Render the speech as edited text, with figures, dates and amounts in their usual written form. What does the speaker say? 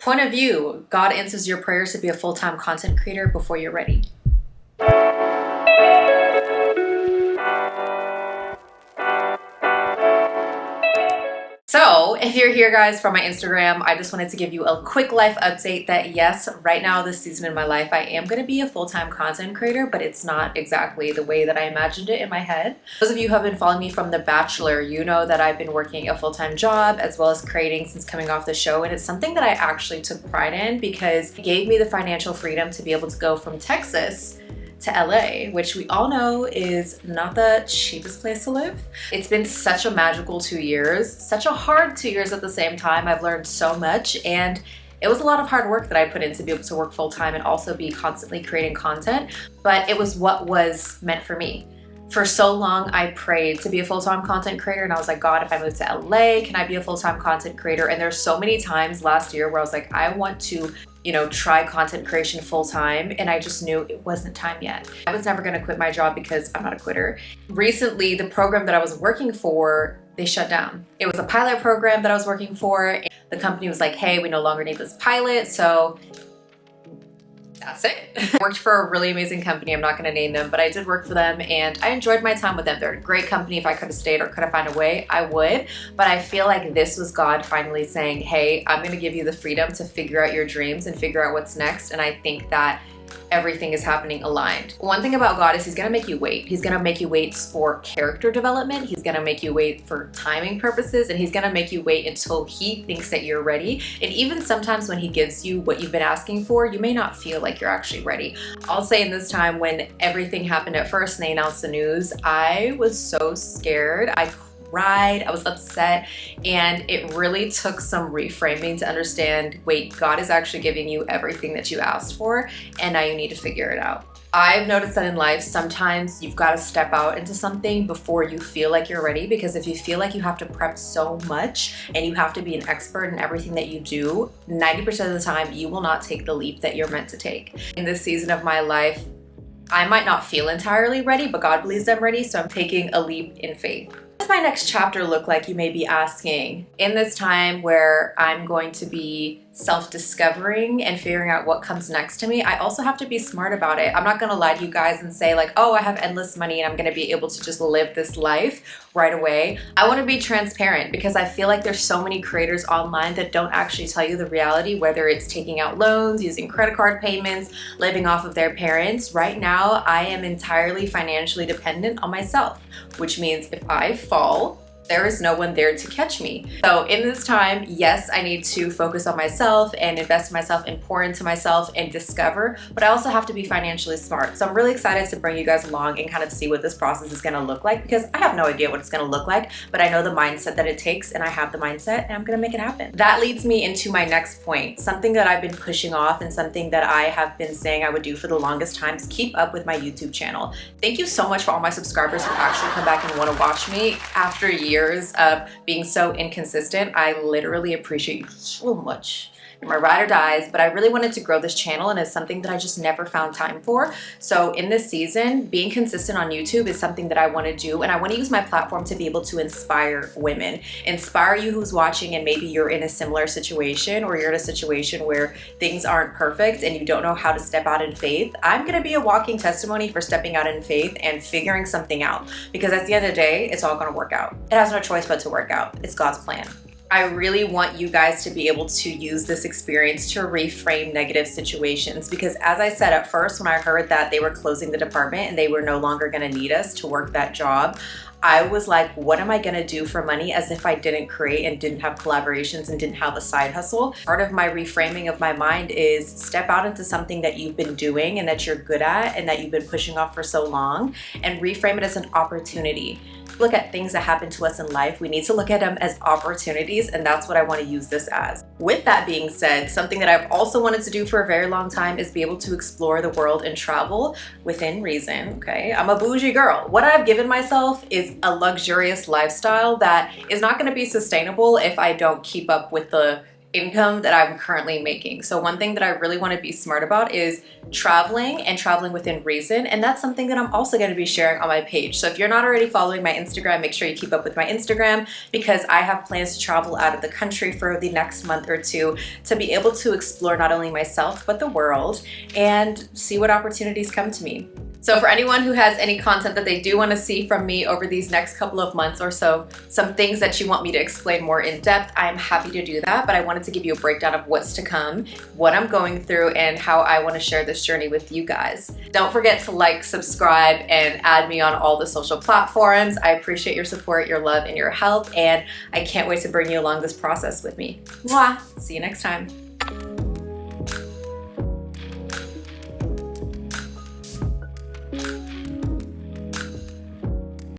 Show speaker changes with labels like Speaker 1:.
Speaker 1: Point of view, God answers your prayers to be a full-time content creator before you're ready. So if you're here guys from my Instagram, I just wanted to give you a quick life update that yes, right now this season in my life, I am going to be a full-time content creator, but it's not exactly the way that I imagined it in my head. Those of you who have been following me from The Bachelor, you know that I've been working a full-time job as well as creating since coming off the show, and it's something that I actually took pride in because it gave me the financial freedom to be able to go from Texas to LA, which we all know is not the cheapest place to live. It's been such a magical 2 years, such a hard 2 years at the same time. I've learned so much, and it was a lot of hard work that I put in to be able to work full-time and also be constantly creating content, but it was what was meant for me. For so long, I prayed to be a full-time content creator, and I was like, God, if I move to LA, can I be a full-time content creator? And there's so many times last year where I was like, I want to try content creation full-time, and I just knew it wasn't time yet. I was never gonna quit my job because I'm not a quitter. Recently, the program that I was working for, they shut down. It was a pilot program that I was working for. And the company was like, hey, we no longer need this pilot, so that's it. I worked for a really amazing company. I'm not gonna name them, but I did work for them and I enjoyed my time with them. They're a great company. If I could have stayed or could have found a way, I would. But I feel like this was God finally saying, hey, I'm gonna give you the freedom to figure out your dreams and figure out what's next. And I think that everything is happening aligned. One thing about God is he's gonna make you wait. He's gonna make you wait for character development. He's gonna make you wait for timing purposes, and he's gonna make you wait until he thinks that you're ready. And even sometimes when he gives you what you've been asking for, you may not feel like you're actually ready. I'll say in this time when everything happened at first and they announced the news, I was so scared. I cried, I was upset, and it really took some reframing to understand, wait, God is actually giving you everything that you asked for, and now you need to figure it out. I've noticed that in life, sometimes you've got to step out into something before you feel like you're ready, because if you feel like you have to prep so much and you have to be an expert in everything that you do, 90% of the time you will not take the leap that you're meant to take. In this season of my life, I might not feel entirely ready, but God believes I'm ready, so I'm taking a leap in faith. What does my next chapter look like, you may be asking? In this time where I'm going to be self-discovering and figuring out what comes next to me, I also have to be smart about it. I'm not gonna lie to you guys and say like, oh, I have endless money and I'm gonna be able to just live this life right away. I wanna be transparent because I feel like there's so many creators online that don't actually tell you the reality, whether it's taking out loans, using credit card payments, living off of their parents. Right now, I am entirely financially dependent on myself, which means if I fall, there is no one there to catch me. So in this time, yes, I need to focus on myself and invest in myself and pour into myself and discover, but I also have to be financially smart. So I'm really excited to bring you guys along and kind of see what this process is gonna look like, because I have no idea what it's gonna look like, but I know the mindset that it takes, and I have the mindset, and I'm gonna make it happen. That leads me into my next point. Something that I've been pushing off and something that I have been saying I would do for the longest time is keep up with my YouTube channel. Thank you so much for all my subscribers who actually come back and wanna watch me after years of being so inconsistent. I literally appreciate you so much. You're my ride or dies, but I really wanted to grow this channel, and it's something that I just never found time for. So in this season, being consistent on YouTube is something that I want to do, and I want to use my platform to be able to inspire women. Inspire you who's watching and maybe you're in a similar situation, or you're in a situation where things aren't perfect and you don't know how to step out in faith. I'm going to be a walking testimony for stepping out in faith and figuring something out, because at the end of the day, it's all going to work out. It has no choice but to work out. It's God's plan. I really want you guys to be able to use this experience to reframe negative situations, because as I said at first, when I heard that they were closing the department and they were no longer going to need us to work that job, I was like, what am I gonna do for money, as if I didn't create and didn't have collaborations and didn't have a side hustle. Part of my reframing of my mind is step out into something that you've been doing and that you're good at and that you've been pushing off for so long, and reframe it as an opportunity. Look at things that happen to us in life. We need to look at them as opportunities, and that's what I want to use this as. With that being said, something that I've also wanted to do for a very long time is be able to explore the world and travel within reason, okay? I'm a bougie girl. What I've given myself is a luxurious lifestyle that is not going to be sustainable if I don't keep up with the income that I'm currently making. So one thing that I really want to be smart about is traveling and traveling within reason. And that's something that I'm also going to be sharing on my page. So if you're not already following my Instagram, make sure you keep up with my Instagram because I have plans to travel out of the country for the next month or two to be able to explore not only myself, but the world and see what opportunities come to me. So for anyone who has any content that they do want to see from me over these next couple of months or so, some things that you want me to explain more in depth, I'm happy to do that. But I wanted to give you a breakdown of what's to come, what I'm going through, and how I want to share this journey with you guys. Don't forget to like, subscribe, and add me on all the social platforms. I appreciate your support, your love, and your help, and I can't wait to bring you along this process with me. Mwah! See you next time.